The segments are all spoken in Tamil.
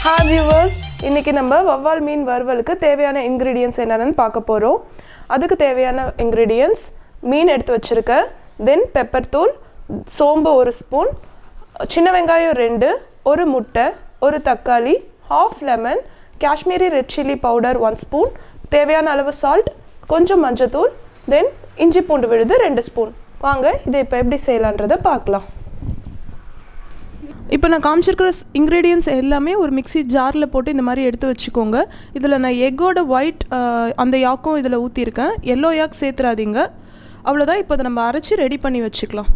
Hi viewers, இன்னைக்கு நம்ம வவ்வால் மீன் வறுவலுக்கு தேவையான ingredients என்னன்னு பார்க்க போறோம். அதுக்கு தேவையான ingredients மீன் எடுத்து வச்சிருக்கேன், then pepper தூள், சோம்பு 1 ஸ்பூன், சின்ன வெங்காயம் 2, ஒரு முட்டை, ஒரு தக்காளி, half lemon, Kashmiri red chilli powder 1 spoon, தேவையான அளவு salt, கொஞ்சம் மஞ்சள் தூள், then இஞ்சி பூண்டு விழுது 2 ஸ்பூன். வாங்க இதை இப்போ எப்படி செய்யலாம்ன்றதை பார்க்கலாம். இப்போ நான் காமிச்சிருக்கிற இன்க்ரீடியன்ஸ் எல்லாமே ஒரு மிக்ஸி ஜாரில் போட்டு இந்த மாதிரி எடுத்து வச்சுக்கோங்க. இதில் நான் எக்கோட ஒயிட் அந்த யாக்கும் இதில் ஊற்றிருக்கேன், எல்லோ யாக் சேர்த்துறாதீங்க. அவ்வளோதான். இப்போ அதை நம்ம அரைச்சி ரெடி பண்ணி வச்சுக்கலாம்.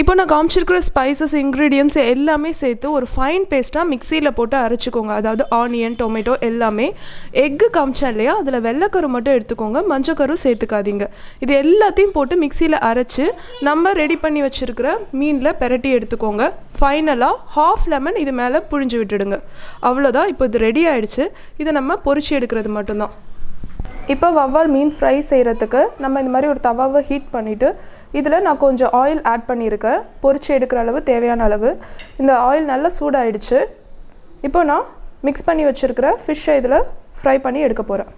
இப்போ நான் காமிச்சிருக்கிற ஸ்பைசஸ் இன்க்ரீடியன்ஸ் எல்லாமே சேர்த்து ஒரு ஃபைன் பேஸ்ட்டாக மிக்சியில் போட்டு அரைச்சிக்கோங்க. அதாவது ஆனியன், டொமேட்டோ எல்லாமே. எக்கு காமிச்சேன் இல்லையா, அதில் வெள்ளைக்கரு மட்டும் எடுத்துக்கோங்க, மஞ்சக்கரு சேர்த்துக்காதீங்க. இது எல்லாத்தையும் போட்டு மிக்சியில் அரைச்சி நம்ம ரெடி பண்ணி வச்சுருக்கிற மீனில் பெரட்டி எடுத்துக்கோங்க. ஃபைனலாக ஹாஃப் லெமன் இது மேலே புழிஞ்சு விட்டுடுங்க. அவ்வளோதான். இப்போ இது ரெடி ஆகிடுச்சு. இதை நம்ம பொரிச்சு எடுக்கிறது மட்டும்தான். இப்போ வவ்வால் மீன் ஃப்ரை செய்கிறதுக்கு நம்ம இந்த மாதிரி ஒரு தவாவை ஹீட் பண்ணிவிட்டு இதில் நான் கொஞ்சம் ஆயில் ஆட் பண்ணியிருக்கேன், பொரிச்சு எடுக்கிற அளவு தேவையான அளவு. இந்த ஆயில் நல்லா சூடாகிடுச்சு. இப்போ நான் மிக்ஸ் பண்ணி வச்சுருக்கிற ஃபிஷ்ஷை இதில் ஃப்ரை பண்ணி எடுக்க போகிறேன்.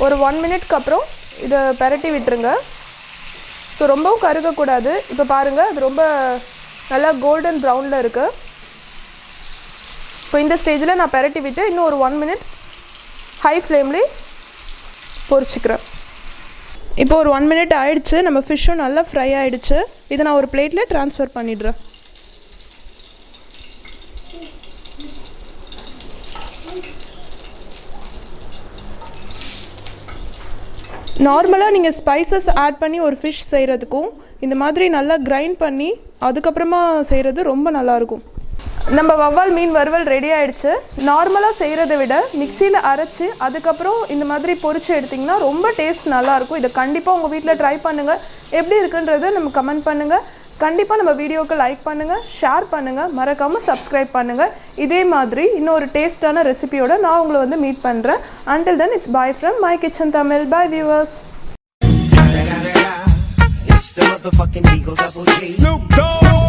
ஒரு 1 மினிட்க்கு அப்புறம் இதை பெரட்டி விட்டுருங்க. ஸோ ரொம்பவும் கருகக்கூடாது. இப்போ பாருங்கள், அது ரொம்ப நல்லா கோல்டன் ப்ரௌனில் இருக்குது. இப்போ இந்த ஸ்டேஜில் நான் பெரட்டி விட்டு இன்னும் ஒரு 1 மினிட் ஹை ஃப்ளேம்லேயே பொரிச்சிக்கிறேன். இப்போ ஒரு 1 மினிட் ஆகிடுச்சு. நம்ம ஃபிஷ்ஷும் நல்லா ஃப்ரை ஆகிடுச்சு. இதை நான் ஒரு பிளேட்டில் ட்ரான்ஸ்ஃபர் பண்ணிடுறேன். நார்மலாக நீங்கள் ஸ்பைசஸ் ஆட் பண்ணி ஒரு ஃபிஷ் செய்கிறதுக்கும் இந்த மாதிரி நல்லா கிரைண்ட் பண்ணி அதுக்கப்புறமா செய்கிறது ரொம்ப நல்லாயிருக்கும். நம்ம வவ்வால் மீன் வறுவல் ரெடி ஆகிடுச்சு. நார்மலாக செய்கிறத விட மிக்சியில் அரைச்சி அதுக்கப்புறம் இந்த மாதிரி பொரிச்சு எடுத்திங்கன்னா ரொம்ப டேஸ்ட் நல்லாயிருக்கும். இதை கண்டிப்பாக உங்கள் வீட்டில் ட்ரை பண்ணுங்கள். எப்படி இருக்குன்றதை நம்ம கமெண்ட் பண்ணுங்கள். கண்டிப்பாக நம்ம வீடியோவுக்கு லைக் பண்ணுங்கள், ஷேர் பண்ணுங்கள், மறக்காமல் சப்ஸ்கிரைப் பண்ணுங்கள். இதே மாதிரி இன்னொரு டேஸ்டான ரெசிபியோட நான் உங்களை வந்து மீட் பண்ணுறேன். Until then, it's bye from MyKitchen Tamil. Bye viewers. It's the motherfucking Eagle Double G. Snoop Dogg.